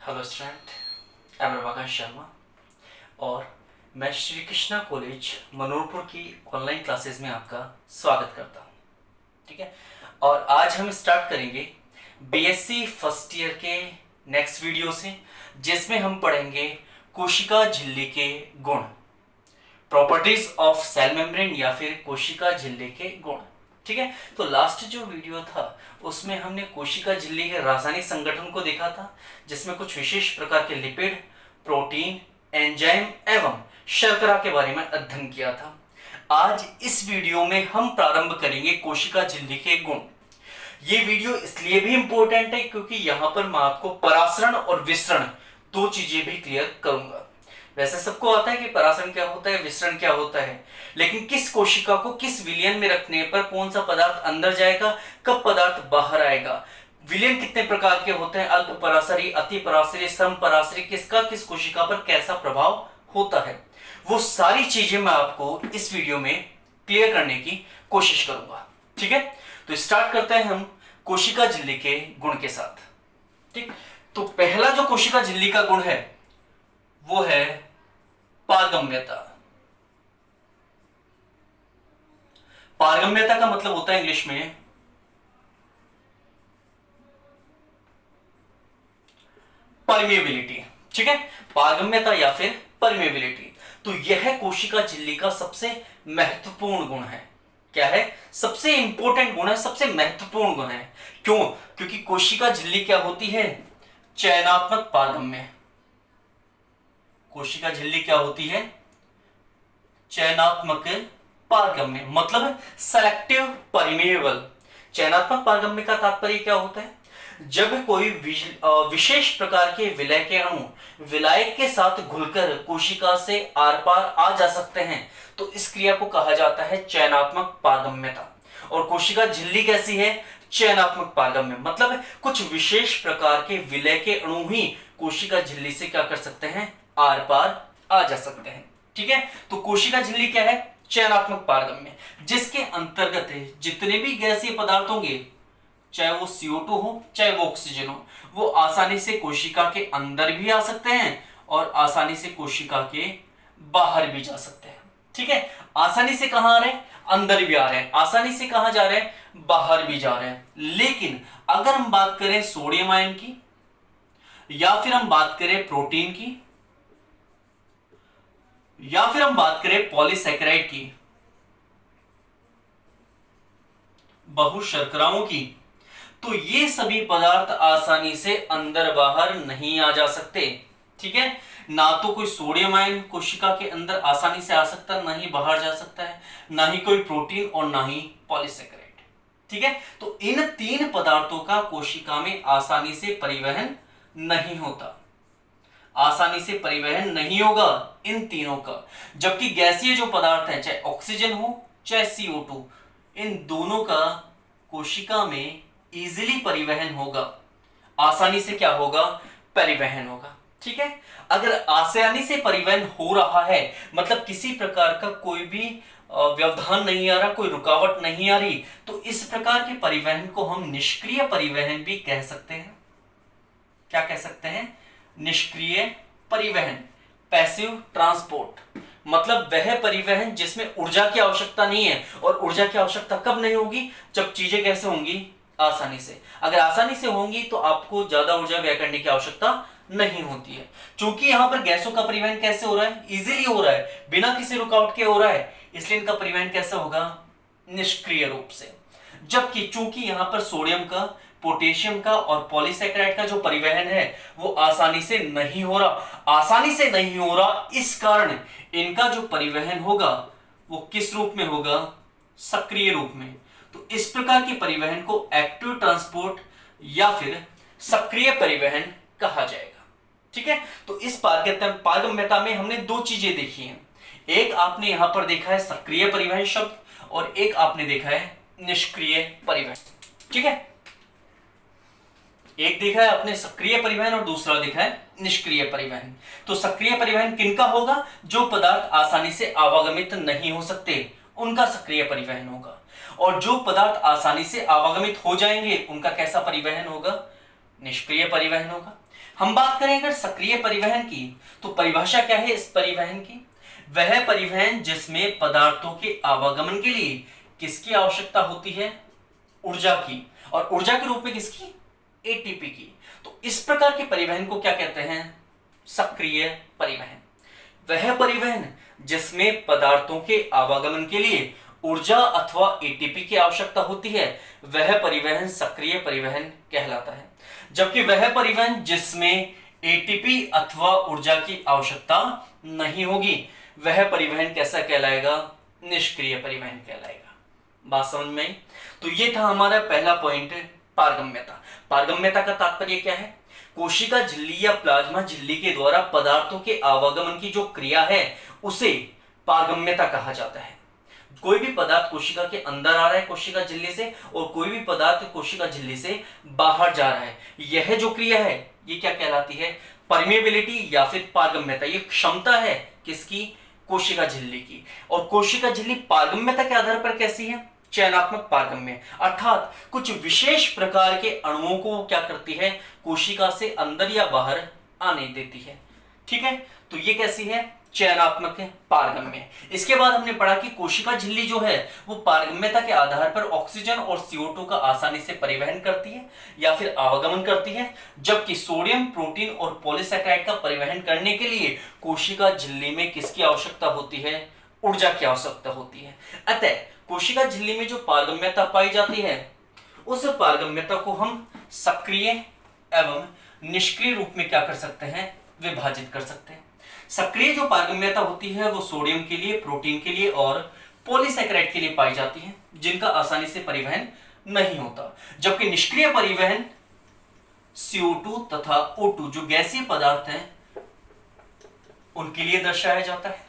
Hello student, I am Ramakant Sharma और मैं Shri Krishna college Manorpur की ऑनलाइन क्लासेस में आपका स्वागत करता हूँ। ठीक है, और आज हम स्टार्ट करेंगे बीएससी फर्स्ट ईयर के नेक्स्ट वीडियो से, जिसमें हम पढ़ेंगे कोशिका झिल्ली के गुण, प्रॉपर्टीज ऑफ सेल मेम्ब्रेन या फिर कोशिका झिल्ली के गुण। ठीक है, तो लास्ट जो वीडियो था उसमें हमने कोशिका झिल्ली के रासायनिक संगठन को देखा था, जिसमें कुछ विशेष प्रकार के लिपिड, प्रोटीन, एंजाइम एवं शर्करा के बारे में अध्ययन किया था। आज इस वीडियो में हम प्रारंभ करेंगे कोशिका झिल्ली के गुण। ये वीडियो इसलिए भी इंपॉर्टेंट है क्योंकि यहाँ पर मैं आपको परासरण और विसरण दो चीजें भी क्लियर करूंगा। वैसे सबको आता है कि परासरण क्या होता है, विसरण क्या होता है, लेकिन किस कोशिका को किस विलयन में रखने पर कौन सा पदार्थ अंदर जाएगा, कब पदार्थ बाहर आएगा, विलयन कितने प्रकार के होते हैं, अल्प परासरी, अति परासरी, सम परासरी, किसका किस कोशिका पर कैसा प्रभाव होता है, वो सारी चीजें मैं आपको इस वीडियो में क्लियर करने की कोशिश करूंगा। ठीक है, तो स्टार्ट करते हैं हम कोशिका झिल्ली के गुण के साथ। ठीक, तो पहला जो कोशिका झिल्ली का गुण है वो है पारगम्यता। पारगम्यता का मतलब होता है इंग्लिश में परमेबिलिटी। ठीक है, पारगम्यता या फिर परमेबिलिटी, तो यह कोशिका झिल्ली का सबसे महत्वपूर्ण गुण है। क्या है? सबसे इंपॉर्टेंट गुण है, सबसे महत्वपूर्ण गुण है। क्यों? क्योंकि कोशिका झिल्ली क्या होती है? चयनात्मक पारगम्य। कोशिका झिल्ली क्या होती है? चयनात्मक पारगम्य, मतलब सेलेक्टिव परमेएबल। चयनात्मक पारगम्य का तात्पर्य क्या होता है? जब कोई विशेष प्रकार के विलय के अणु विलायक के साथ घुलकर कोशिका से आर पार आ जा सकते हैं, तो इस क्रिया को कहा जाता है चयनात्मक पारगम्यता। और कोशिका झिल्ली कैसी है? चयनात्मक पारगम्य, मतलब कुछ विशेष प्रकार के विलय के अणु ही कोशिका झिल्ली से क्या कर सकते हैं? आर पार आ जा सकते हैं। ठीक है, तो कोशिका झिल्ली क्या है? चयनात्मक पारगम्य, जिसके अंतर्गत जितने भी गैसीय पदार्थ होंगे, चाहे वो CO2 हो चाहे वो ऑक्सीजन हो, वो आसानी से कोशिका के अंदर भी आ सकते हैं और आसानी से कोशिका के बाहर भी जा सकते हैं। ठीक है, आसानी से कहां आ रहे हैं? अंदर भी आ रहे हैं। आसानी से कहां जा रहे हैं? बाहर भी जा रहे हैं। लेकिन अगर हम बात करें सोडियम आयन की, या फिर हम बात करें प्रोटीन की, या फिर हम बात करें पॉलीसैकेराइड की, बहुशर्कराओं की, तो ये सभी पदार्थ आसानी से अंदर बाहर नहीं आ जा सकते। ठीक है, ना तो कोई सोडियम आयन कोशिका के अंदर आसानी से आ सकता है, ना ही बाहर जा सकता है, ना ही कोई प्रोटीन और ना ही पॉलीसैकेराइड। ठीक है, तो इन तीन पदार्थों का कोशिका में आसानी से परिवहन नहीं होता, आसानी से परिवहन नहीं होगा इन तीनों का। जबकि गैसीय जो पदार्थ है, चाहे ऑक्सीजन हो चाहे CO2, इन दोनों का कोशिका में इजीली परिवहन होगा, आसानी से क्या होगा? परिवहन होगा। ठीक है, अगर आसानी से परिवहन हो रहा है, मतलब किसी प्रकार का कोई भी व्यवधान नहीं आ रहा, कोई रुकावट नहीं आ रही, तो इस प्रकार के परिवहन को हम निष्क्रिय परिवहन भी कह सकते हैं। क्या कह सकते हैं? निष्क्रिय परिवहन, पैसिव ट्रांसपोर्ट, मतलब वह परिवहन जिसमें ऊर्जा की आवश्यकता नहीं है। और ऊर्जा की आवश्यकता कब नहीं होगी? जब चीजें कैसे होंगी? आसानी से। अगर आसानी से होंगी तो आपको ज्यादा ऊर्जा व्यय करने की आवश्यकता नहीं होती है। क्योंकि यहां पर गैसों का परिवहन कैसे हो रहा है? इजीली हो रहा है, बिना किसी रुकावट के हो रहा है, इसलिए इनका परिवहन कैसे होगा? निष्क्रिय रूप से। जबकि चूंकि यहां पर सोडियम का, पोटेशियम का और पॉलीसैकेराइड का जो परिवहन है वो आसानी से नहीं हो रहा, आसानी से नहीं हो रहा, इस कारण इनका जो परिवहन होगा वो किस रूप में होगा? सक्रिय रूप में। तो इस प्रकार के परिवहन को एक्टिव ट्रांसपोर्ट या फिर सक्रिय परिवहन कहा जाएगा। ठीक है, तो इस पारगम्यता में हमने दो चीजें देखी हैं। एक आपने यहां पर देखा है सक्रिय परिवहन शब्द, और एक आपने देखा है निष्क्रिय परिवहन। ठीक है, एक देखा है आपने सक्रिय परिवहन और दूसरा देखा है निष्क्रिय परिवहन। तो सक्रिय परिवहन किनका होगा? जो पदार्थ आसानी से आवागमित नहीं हो सकते, उनका सक्रिय परिवहन होगा। और जो पदार्थ आसानी से आवागमित हो जाएंगे, उनका कैसा परिवहन होगा? निष्क्रिय परिवहन होगा। हम बात करें अगर सक्रिय परिवहन की, तो परिभाषा क्या है इस परिवहन की? वह परिवहन जिसमें पदार्थों के आवागमन के लिए किसकी आवश्यकता होती है? ऊर्जा की, और ऊर्जा के रूप में किसकी? एटीपी की। तो इस प्रकार के परिवहन को क्या कहते हैं? सक्रिय परिवहन। वह परिवहन जिसमें पदार्थों के आवागमन के लिए ऊर्जा अथवा एटीपी की आवश्यकता होती है, वह परिवहन सक्रिय परिवहन कहलाता है। जबकि वह परिवहन जिसमें एटीपी अथवा ऊर्जा की आवश्यकता नहीं होगी, वह परिवहन कैसा कहलाएगा? निष्क्रिय परिवहन कहलाएगा। बात समझ में आई? तो ये था हमारा पहला पॉइंट, पारगम्यता। पारगम्यता का तात्पर्य क्या है? कोशिका झिल्ली या प्लाज्मा झिल्ली के द्वारा पदार्थों के आवागमन की जो क्रिया है उसे पारगम्यता कहा जाता है। कोई भी पदार्थ कोशिका के अंदर आ रहा है कोशिका झिल्ली से, और कोई भी पदार्थ कोशिका झिल्ली से बाहर जा रहा है, यह जो क्रिया है ये क्या कहलाती है? परमेबिलिटी या फिर पारगम्यता। ये क्षमता है किसकी? कोशिका झिल्ली की। और कोशिका झिल्ली पारगम्यता के आधार पर कैसी है? चयनात्मक पारगम्य, अर्थात कुछ विशेष प्रकार के अणुओं को क्या करती है? कोशिका से अंदर या बाहर आने देती है। ठीक है, तो ये कैसी है? चयनात्मक पारगम्य। इसके बाद हमने पढ़ा कि कोशिका झिल्ली जो है वो पारगम्यता के आधार पर ऑक्सीजन और CO2 का आसानी से परिवहन करती है या फिर आवागमन करती है, जबकि सोडियम, प्रोटीन और पॉलीसैकेराइड का परिवहन करने के लिए कोशिका झिल्ली में किसकी आवश्यकता होती है? ऊर्जा की आवश्यकता होती है। अतः कोशिका झिल्ली में जो पारगम्यता पाई जाती है उस पारगम्यता को हम सक्रिय एवं निष्क्रिय रूप में क्या कर सकते हैं? विभाजित कर सकते हैं। सक्रिय जो पारगम्यता होती है वो सोडियम के लिए, प्रोटीन के लिए और पॉलीसैकेराइड के लिए पाई जाती है, जिनका आसानी से परिवहन नहीं होता। जबकि निष्क्रिय परिवहन CO2 तथा O2 जो गैसीय पदार्थ हैं उनके लिए दर्शाया जाता है।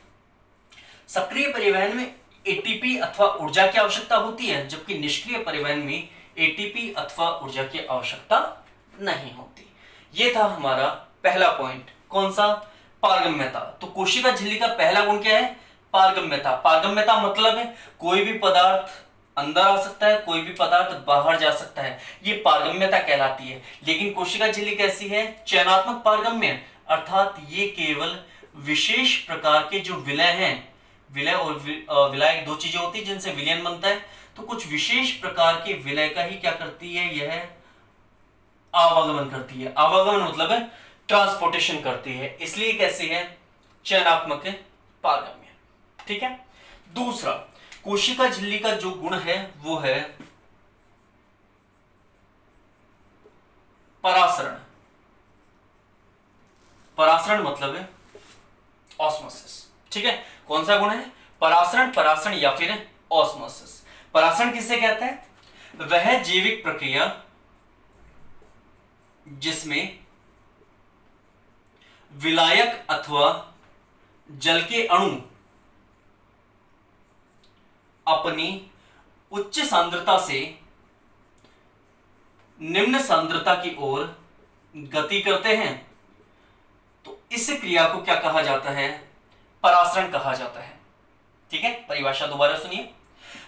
सक्रिय परिवहन में एटीपी अथवा ऊर्जा की आवश्यकता होती है, जबकि निष्क्रिय परिवहन में एटीपी अथवा ऊर्जा की आवश्यकता नहीं होती। यह था हमारा पहला पॉइंट, कौन सा? पारगम्यता। तो कोशिका झिल्ली का पहला गुण क्या है? पारगम्यता। पारगम्यता मतलब है कोई भी पदार्थ अंदर आ सकता है, कोई भी पदार्थ बाहर जा सकता है, ये पारगम्यता कहलाती है। लेकिन कोशिका झिल्ली कैसी है? चयनात्मक पारगम्य, अर्थात ये केवल विशेष प्रकार के जो विलय हैं, विलय और विलायक दो चीजें होती है जिनसे विलयन बनता है, तो कुछ विशेष प्रकार के विलय का ही क्या करती है? यह आवागमन करती है। आवागमन मतलब है ट्रांसपोर्टेशन करती है, इसलिए कैसी है? चयनात्मक पारगम्य। ठीक है। दूसरा, कोशिका झिल्ली का जो गुण है वो है परासरण। परासरण मतलब है ऑस्मोसिस। ठीक है, कौन सा गुण है? परासरण, परासरण या फिर ऑस्मोसिस। परासरण किसे कहते हैं? वह जैविक प्रक्रिया जिसमें विलायक अथवा जल के अणु अपनी उच्च सांद्रता से निम्न सांद्रता की ओर गति करते हैं, तो इस क्रिया को क्या कहा जाता है? परासरण कहा जाता है। ठीक है, परिभाषा दोबारा सुनिए।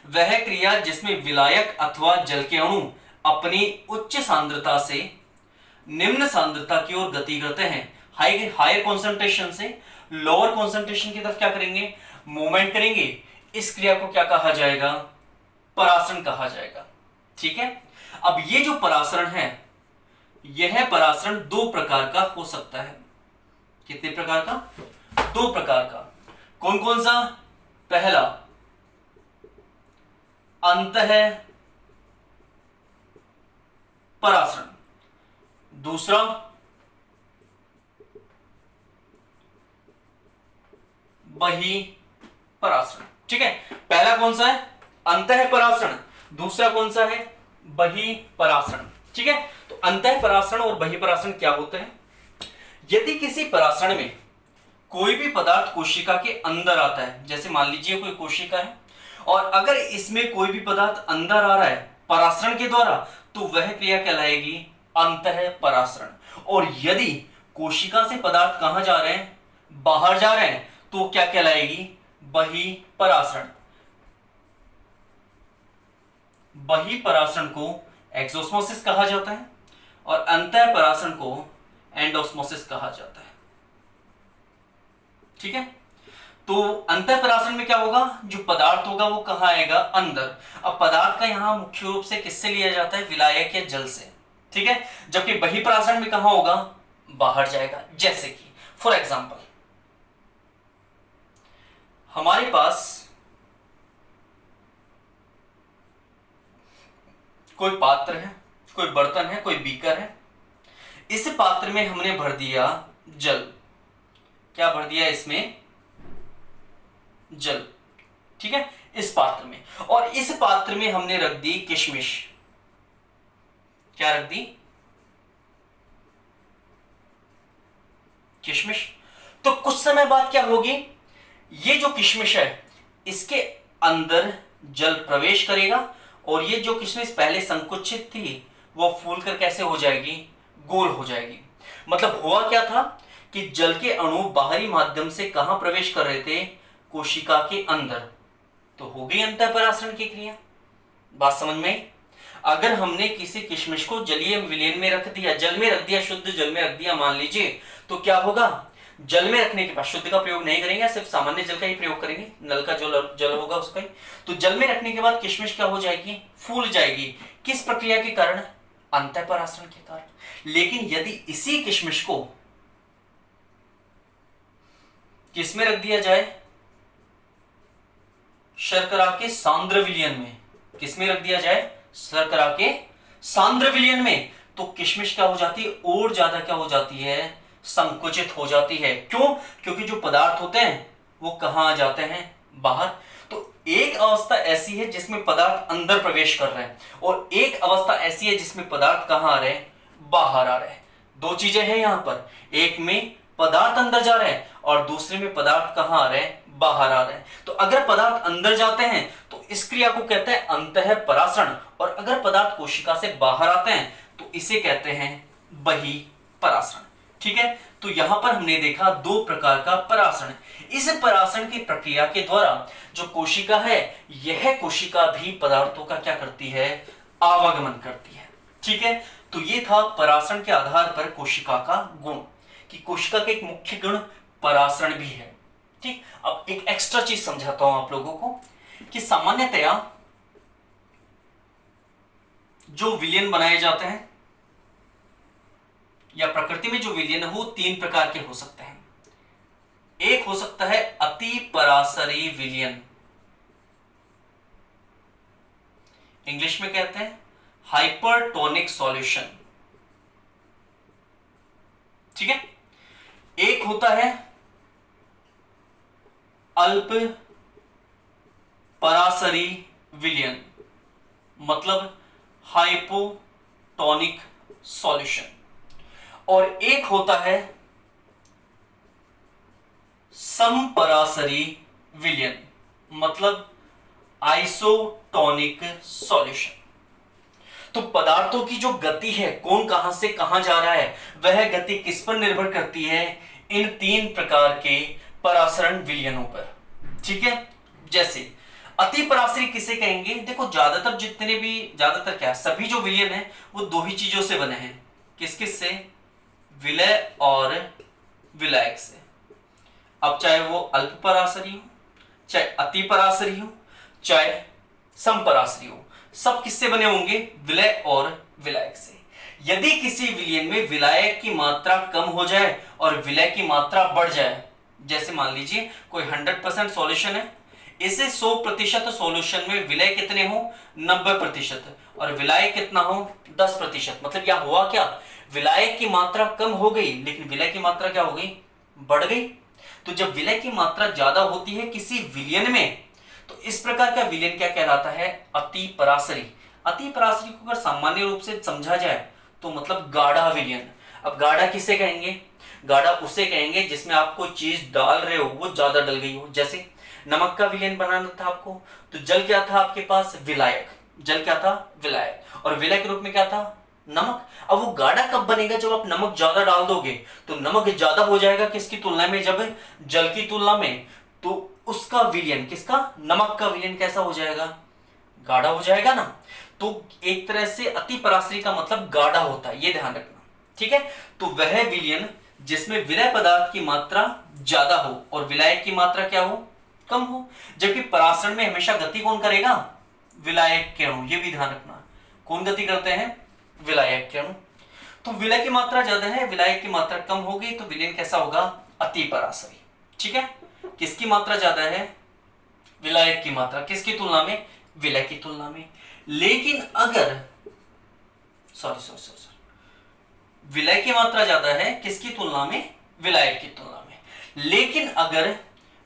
वह क्रिया जिसमें विलायक अथवा जल के अणु अपनी उच्च सांद्रता से निम्न सांद्रता की ओर गति करते हैं, हायर कॉन्सेंट्रेशन से लोअर कॉन्सेंट्रेशन की तरफ क्या करेंगे? मूवमेंट करेंगे, इस क्रिया को क्या कहा जाएगा? परासरण कहा जाएगा। ठीक है, अब ये जो परासरण है, यह परासरण दो प्रकार का हो सकता है। कितने प्रकार का? दो प्रकार का। कौन कौन सा? पहला, अंतः परासरण। दूसरा, बही परासरण। ठीक है, पहला कौन सा है? अंतः परासरण। दूसरा कौन सा है? बही परासरण। ठीक है, तो अंतः परासरण और बही परासरण क्या होते हैं? यदि किसी परासरण में कोई भी पदार्थ कोशिका के अंदर आता है, जैसे मान लीजिए कोई कोशिका है और अगर इसमें कोई भी पदार्थ अंदर आ रहा है परासरण के द्वारा, तो वह क्रिया कहलाएगी अंतः परासरण। और यदि कोशिका से पदार्थ कहां जा रहे हैं? बाहर जा रहे हैं, तो क्या कहलाएगी? बही परासरण। बही परासरण को एक्सोस्मोसिस कहा जाता है और अंतः परासरण को एंडोस्मोसिस कहा जाता है। ठीक है, तो अंतःपराशरण में क्या होगा, जो पदार्थ होगा वो कहाँ आएगा, अंदर। अब पदार्थ का यहाँ मुख्य रूप से किससे लिया जाता है, विलायक या जल से। ठीक है, जबकि बहिःपराशरण में कहाँ होगा, बाहर जाएगा। जैसे कि फॉर एग्जाम्पल हमारे पास कोई पात्र है, कोई बर्तन है, कोई बीकर है। इस पात्र में हमने भर दिया जल। क्या भर दिया इसमें, जल। ठीक है, इस पात्र में, और इस पात्र में हमने रख दी किशमिश। क्या रख दी, किशमिश। तो कुछ समय बाद क्या होगी, ये जो किशमिश है इसके अंदर जल प्रवेश करेगा, और ये जो किशमिश पहले संकुचित थी वो फूलकर कैसे हो जाएगी, गोल हो जाएगी। मतलब हुआ क्या था कि जल के अणु बाहरी माध्यम से कहां प्रवेश कर रहे थे, कोशिका के अंदर। तो हो गई अंतःपराशरण की क्रिया। बात समझ में आई। अगर हमने किसी किशमिश को जलीय विलयन में रख दिया, जल में रख दिया, शुद्ध जल में रख दिया मान लीजिए, तो क्या होगा, जल में रखने के बाद शुद्ध का प्रयोग नहीं करेंगे, सिर्फ सामान्य जल का ही प्रयोग करेंगे, नल का जो जल होगा उसका ही। तो जल में रखने के बाद किशमिश क्या हो जाएगी, फूल जाएगी। किस प्रक्रिया के कारण, अंतःपराशरण के कारण। लेकिन यदि इसी किशमिश को किस में रख दिया जाए, शर्करा के सांद्र विलयन में। किस में रख दिया जाए, शर्करा के सांद्र विलयन में, तो किशमिश क्या हो जाती है, और ज्यादा क्या हो जाती है, संकुचित हो जाती है। क्यों, क्योंकि जो पदार्थ होते हैं वो कहां आ जाते हैं, बाहर। तो एक अवस्था ऐसी है जिसमें पदार्थ अंदर प्रवेश कर रहे हैं, और एक अवस्था ऐसी है जिसमें पदार्थ कहां आ रहे हैं, बाहर आ रहे हैं। दो चीजें हैं यहां पर, एक में पदार्थ अंदर जा रहे हैं और दूसरे में पदार्थ कहां आ रहे हैं, बाहर आ रहे हैं। तो अगर पदार्थ अंदर जाते हैं तो इस क्रिया को कहते हैं अंतःपराशरण, और अगर पदार्थ कोशिका से बाहर आते हैं तो इसे कहते हैं बहिःपराशरण। ठीक है, तो यहां पर हमने देखा दो प्रकार का पराशरण। इस पराशरण की प्रक्रिया के द्वारा जो कोशिका है, यह कोशिका भी पदार्थों का क्या करती है, आवागमन करती है। ठीक है, तो ये था पराशरण के आधार पर कोशिका का गुण, कि कोशिका का एक मुख्य गुण पराशरण भी है। ठीक, अब एक एक्स्ट्रा चीज समझाता हूं आप लोगों को, कि सामान्यतया जो विलयन बनाए जाते हैं या प्रकृति में जो विलयन है वो तीन प्रकार के हो सकते हैं। एक हो सकता है अति पराशरी विलयन, इंग्लिश में कहते हैं हाइपरटोनिक सॉल्यूशन। ठीक है, एक होता है अल्प पराशरी विलयन, मतलब हाइपोटोनिक सॉल्यूशन, और एक होता है समपराशरी विलयन, मतलब आइसोटोनिक सॉल्यूशन। तो पदार्थों की जो गति है, कौन कहां से कहां जा रहा है, वह गति किस पर निर्भर करती है, इन तीन प्रकार के पराशरण विलयनों पर। ठीक है, जैसे अति पराशरी किसे कहेंगे, देखो ज्यादातर जितने भी, ज्यादातर क्या, सभी जो विलयन है वो दो ही चीजों से बने हैं। किस किस से, विलय और विलायक से। अब चाहे वो अल्प पराशरी हो, चाहे अति पराशरी हो, चाहे समपराशरी हो, सब किससे बने होंगे, विलय और विलायक से। यदि किसी विलयन में विलायक की मात्रा कम हो जाए और विलय की मात्रा बढ़ जाए, जैसे मान लीजिए कोई 100% सॉल्यूशन है, इसे 100% सॉल्यूशन में विलय कितने हो, 90%, और विलाय कितना हो, 10%। मतलब क्या हुआ, क्या विलायक की मात्रा कम हो गई लेकिन विलय की मात्रा क्या हो गई, बढ़ गई। तो जब विलय की मात्रा ज्यादा होती है किसी विलयन में, तो इस प्रकार का विलयन क्या कहलाता है, अति पराशरी। अति पराशरी को अगर सामान्य रूप से समझा जाए तो मतलब गाढ़ा विलयन। अब गाढ़ा किसे कहेंगे, गाढ़ा उसे कहेंगे जिसमें आप कोई चीज डाल रहे हो वो ज्यादा डल गई हो। जैसे नमक का विलयन बनाना था आपको, तो जल क्या था आपके पास, विलायक। जल क्या था, विलायक, और विलय के रूप में क्या था, नमक। अब वो गाढ़ा कब बनेगा, जब आप नमक ज्यादा डाल दोगे, तो नमक ज्यादा हो जाएगा किसकी तुलना में, जब जल की तुलना में, तो उसका विलयन, किसका, नमक का विलयन कैसा हो जाएगा, गाढ़ा हो जाएगा ना। तो एक तरह से अति पराशरी का मतलब गाढ़ा होता है, ये ध्यान रखना। ठीक है, तो वह विलयन जिसमें विलय पदार्थ की मात्रा ज्यादा हो और विलायक की मात्रा क्या हो, कम हो। जबकि परासरण में हमेशा गति कौन करेगा, विलायक के अणु, ये भी ध्यान रखना। कौन गति करते हैं, विलायक के अणु। तो विलय की मात्रा ज्यादा है, विलायक की मात्रा कम होगी, तो विलयन कैसा होगा, अति परासरी। ठीक है, किसकी मात्रा ज्यादा है, विलायक की मात्रा, किसकी तुलना में, विलय की तुलना में। लेकिन अगर सॉरी विलय की मात्रा ज्यादा है किसकी तुलना में, विलायक की तुलना में। लेकिन अगर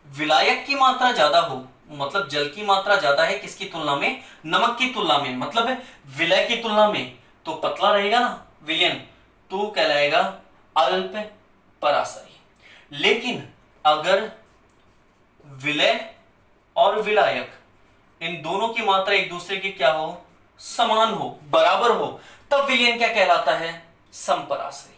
विलायक की मात्रा ज्यादा हो, मतलब जल की मात्रा ज्यादा है किसकी तुलना में, नमक की तुलना में, मतलब विलय की तुलना में, तो पतला रहेगा ना विलयन, तो कहलाएगा अल्प परासरी। लेकिन अगर विलय और विलायक इन दोनों की मात्रा एक दूसरे की क्या हो, समान हो, बराबर हो, तब विलयन क्या कहलाता है, समपरासरी।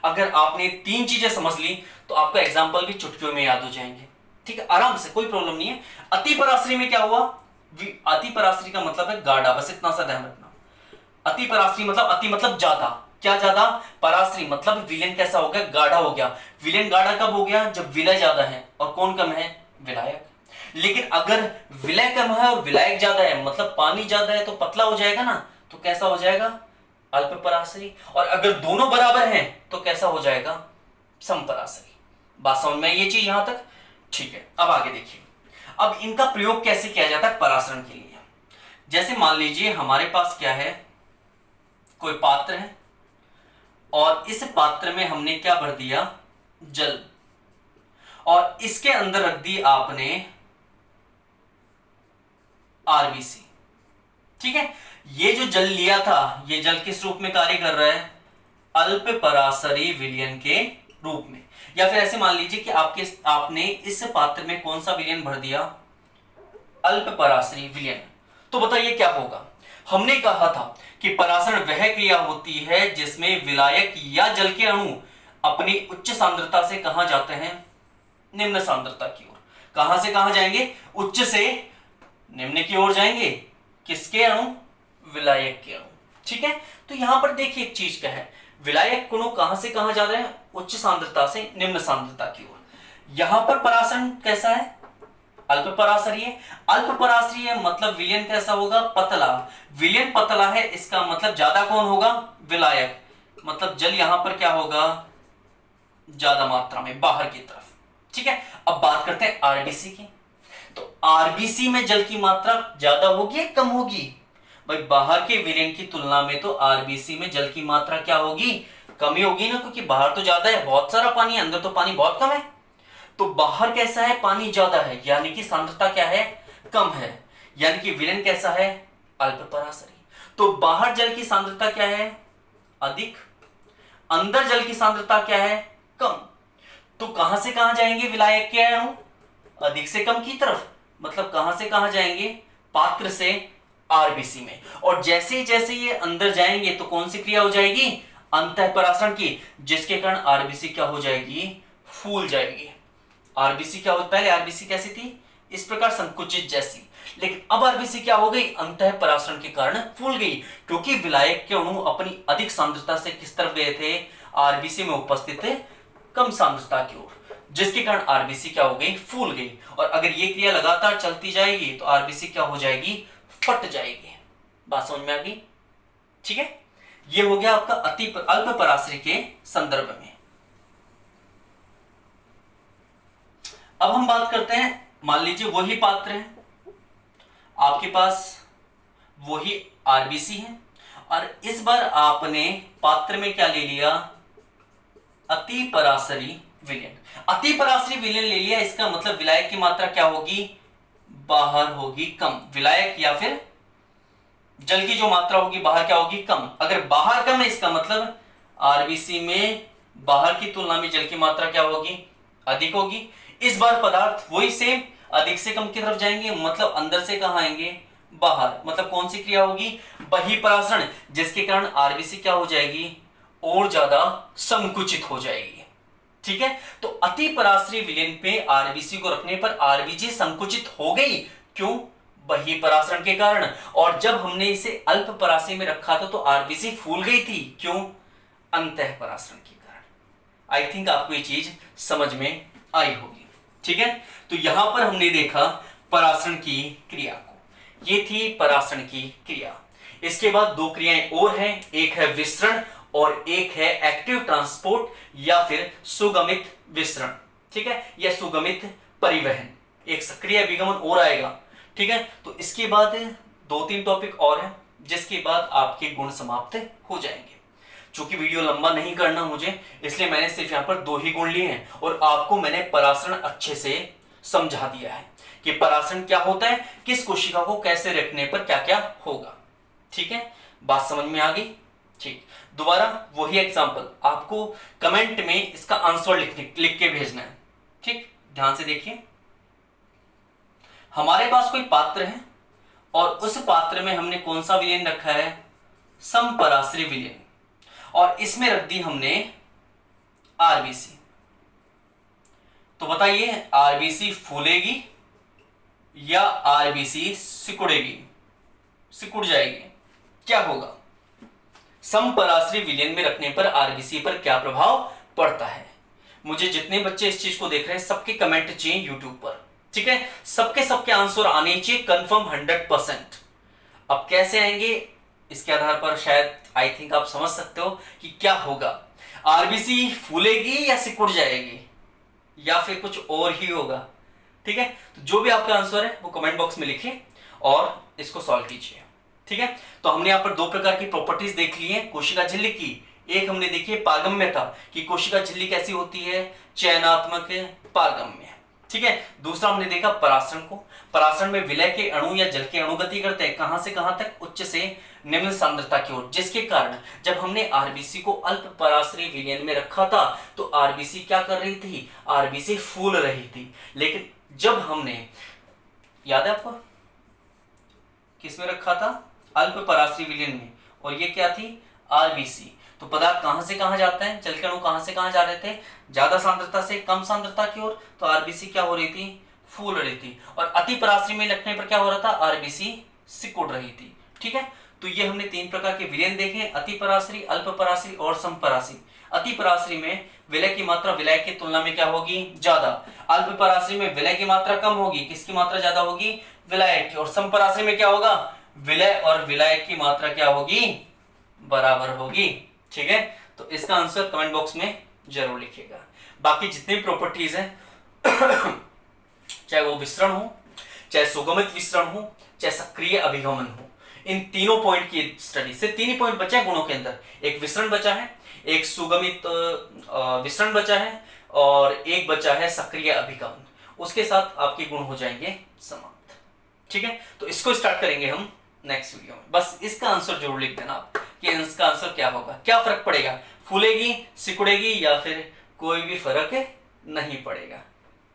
अगर आपने तीन चीजें समझ ली तो आपका एग्जाम्पल भी चुटकियों में याद हो जाएंगे। ठीक है, आराम से, कोई प्रॉब्लम नहीं है। अति परासरी में क्या हुआ, अति परासरी का मतलब है गाढ़ा, बस इतना सा ध्यान रखना। अति परासरी मतलब, अति मतलब ज्यादा, क्या ज्यादा, परासरी मतलब विलयन कैसा हो गया, गाढ़ा हो गया। विलयन गाढ़ा कब हो गया, जब विलय ज्यादा है और कौन कम है, विलायक। लेकिन अगर विलय कम है और विलायक ज्यादा है, मतलब पानी ज्यादा है, तो पतला हो जाएगा ना, तो कैसा हो जाएगा, अल्प परासरी। और अगर दोनों बराबर हैं तो कैसा हो जाएगा, समपरासरी। बात समझ में ये चीज यहां तक, ठीक है। अब आगे देखिए, अब इनका प्रयोग कैसे किया जाता है परासरण के लिए। जैसे मान लीजिए हमारे पास क्या है, कोई पात्र है और इस पात्र में हमने क्या भर दिया, जल, और इसके अंदर रख दी आपने आरबीसी। ठीक है, ये जो जल लिया था, ये जल किस रूप में कार्य कर रहा है, अल्प परासरी विलयन के रूप में। या फिर ऐसे मान लीजिए कि आपने इस पात्र में कौन सा विलयन भर दिया, अल्प परासरी विलयन। तो बताइए क्या होगा। हमने कहा था कि परासरण वह क्रिया होती है जिसमें विलायक या जल के अणु अपनी उच्च सांद्रता से कहां जाते हैं, निम्न सांद्रता की ओर। कहां से कहां जाएंगे, उच्च से निम्न की ओर जाएंगे। किसके अणु, विलायक के अणु। ठीक है, तो यहां पर देखिए एक चीज क्या है, विलायक अणु कहां से कहां जा रहे हैं, उच्च सांद्रता से निम्न सांद्रता की ओर। यहां पर परासरण कैसा है, अल्प परासरी है। अल्प परासरी है मतलब विलयन कैसा होगा, पतला। विलयन पतला है, इसका मतलब ज्यादा कौन होगा, विलायक। मतलब जल यहां पर क्या होगा, ज्यादा मात्रा में बाहर की तरफ। ठीक है, अब बात करते हैं आरबीसी की। तो आरबीसी में जल की मात्रा ज्यादा होगी या कम होगी, भाई बाहर के विलयन की तुलना में तो आरबीसी में जल की मात्रा क्या होगी, कम ही होगी ना, क्योंकि बाहर तो ज्यादा है, बहुत सारा पानी, अंदर तो पानी बहुत कम है। तो बाहर कैसा है, पानी ज्यादा है, यानी कि सांद्रता क्या है, कम है, यानी कि विलयन कैसा है, अल्प परासरी। तो बाहर जल की सांद्रता क्या है, अधिक, अंदर जल की सांद्रता क्या है, कम। तो कहां से कहां जाएंगे विलायक के अणु, अधिक से कम की तरफ। मतलब कहां से कहां जाएंगे, पात्र से आरबीसी में। और जैसे जैसे ये अंदर जाएंगे तो कौन सी क्रिया हो जाएगी, अंतःपरासरण की, जिसके कारण आरबीसी क्या हो जाएगी, फूल जाएगी। आरबीसी क्या हो, पहले आरबीसी कैसी थी, इस प्रकार संकुचित जैसी, लेकिन अब आरबीसी क्या हो गई, अंतःपरासरण के कारण फूल गई, क्योंकि विलायक के अणु अपनी अधिक सांद्रता से किस तरफ गए थे, आरबीसी में उपस्थित थे कम सांद्रता की ओर, जिसके कारण आरबीसी क्या हो गई, फूल गई। और अगर ये क्रिया लगातार चलती जाएगी तो आरबीसी क्या हो जाएगी, फट जाएगी। बात समझ में आ गई, ठीक है। ये हो गया आपका अल्प परासरी के संदर्भ में। अब हम बात करते हैं, मान लीजिए वही पात्र है आपके पास, वही आरबीसी है, और इस बार आपने पात्र में क्या ले लिया, अति परासरी विलयन। अति परासरी विलयन ले लिया, इसका मतलब विलायक की मात्रा क्या होगी, बाहर होगी कम। विलायक या फिर जल की जो मात्रा होगी बाहर क्या होगी, कम। अगर बाहर कम है इसका मतलब आरबीसी में बाहर की तुलना में जल की मात्रा क्या होगी, अधिक होगी। इस बार पदार्थ वही सेम, अधिक से कम की तरफ जाएंगे, मतलब अंदर से कहां आएंगे, बाहर। मतलब कौन सी क्रिया होगी, बहिर्परासरण, जिसके कारण आरबीसी क्या हो जाएगी, और ज्यादा संकुचित हो जाएगी। ठीक है, तो अति परासरी विलयन पे आरबीसी को रखने पर आरबीसी संकुचित हो गई, क्यों, बहिर्परासरण के कारण। और जब हमने इसे अल्प परासरी में रखा था तो आरबीसी फूल गई थी, क्यों, अंतः परासरण के कारण। आई थिंक आपको ये चीज समझ में आई होगी। ठीक है, तो यहां पर हमने देखा परासरण की क्रिया को, ये थी परासरण की क्रिया। इसके बाद दो क्रियाएं और हैं, एक है विसरण और एक है एक्टिव ट्रांसपोर्ट या फिर सुगमित विसरण। ठीक है, या सुगमित परिवहन, एक सक्रिय अभिगमन और आएगा। ठीक है, तो इसके बाद 2-3 टॉपिक और हैं, जिसके बाद आपके गुण समाप्त हो जाएंगे। चूंकि वीडियो लंबा नहीं करना मुझे, इसलिए मैंने सिर्फ यहाँ पर 2 ही गुण लिए हैं और आपको मैंने परासरण अच्छे से समझा दिया है कि परासरण क्या होता है, किस कोशिका को कैसे रखने पर क्या क्या होगा। ठीक है, बात समझ में आ गई। ठीक, दोबारा वही एग्जांपल आपको कमेंट में इसका आंसर लिख के भेजना है। ठीक, ध्यान से देखिए, हमारे पास कोई पात्र है और उस पात्र में हमने कौन सा विलयन रखा है, समपराश्रय विलयन, और इसमें रख दी हमने आरबीसी। तो बताइए आरबीसी फूलेगी या आरबीसी सिकुड़ेगी, सिकुड़ जाएगी, क्या होगा? समपराश्रय विलयन में रखने पर आरबीसी पर क्या प्रभाव पड़ता है? मुझे जितने बच्चे इस चीज को देख रहे हैं सबके कमेंट चाहिए यूट्यूब पर। ठीक है, सबके आंसर आने चाहिए कंफर्म 100%। अब कैसे आएंगे इसके आधार पर शायद आई थिंक आप समझ सकते हो कि क्या होगा। आरबीसी फूलेगी या सिकुड़ जाएगी या फिर कुछ और ही होगा। ठीक है, तो जो भी आपका आंसर है वो कमेंट बॉक्स में लिखिए और इसको सॉल्व कीजिए। ठीक है, तो हमने यहाँ पर 2 प्रकार की प्रॉपर्टीज देख ली है कोशिका झिल्ली की। एक हमने देखी है पारगम्यता कि कोशिका झिल्ली कैसी होती है, चयनात्मक पारगम्य। ठीक है, दूसरा हमने देखा परासरण को। परासरण में विलय के अणु या जल के अणु गति करते हैं कहां से कहां तक, उच्च से निम्न सांद्रता की ओर, जिसके कारण जब हमने आरबीसी को अल्प पराश्रय विलयन में रखा था तो आरबीसी क्या कर रही थी, आरबीसी फूल रही थी। लेकिन जब हमने, याद है आपको किस में रखा था, अल्प पराश्रय विलयन में, और ये क्या थी, आरबीसी। तो पदार्थ कहां से कहां जाते हैं, जल के अणु कहां से कहां जा रहे थे, ज्यादा सांद्रता से कम सांद्रता की ओर, तो आरबीसी क्या हो रही थी, फूल रही थी। और अति पराश्रय में रखने पर क्या हो रहा था, आरबीसी सिकुड़ रही थी। ठीक है, तो ये हमने 3 प्रकार के विलयन देखे, अति पराश्रय, अल्प पराश्रय और समपराश्रय। अति पराश्रय में विलय की मात्रा विलय की तुलना में क्या होगी, ज्यादा। अल्प पराश्रय में विलय की मात्रा कम होगी, किसकी मात्रा ज्यादा होगी, विलय की। और समपराश्रय में क्या होगा, विलय और विलय की मात्रा क्या होगी, बराबर होगी। ठीक है, तो इसका आंसर कमेंट बॉक्स में जरूर लिखिएगा। बाकी जितनी प्रॉपर्टीज हैं चाहे वो विसरण हो, चाहे सुगमित विसरण हो, चाहे सक्रिय अभिगमन हो, इन तीनों पॉइंट की स्टडी से 3 ही पॉइंट बचे हैं गुणों के अंदर। एक विसरण बचा है, एक सुगमित विसरण बचा है और एक बचा है सक्रिय अभिगमन। उसके साथ आपके गुण हो जाएंगे समाप्त। ठीक है, तो इसको स्टार्ट करेंगे हम नेक्स्ट वीडियो में। बस इसका आंसर जरूर लिख देना आप कि इसका आंसर क्या होगा, क्या फर्क पड़ेगा, फूलेगी, सिकुड़ेगी या फिर कोई भी फर्क नहीं पड़ेगा।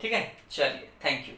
ठीक है, चलिए, थैंक यू।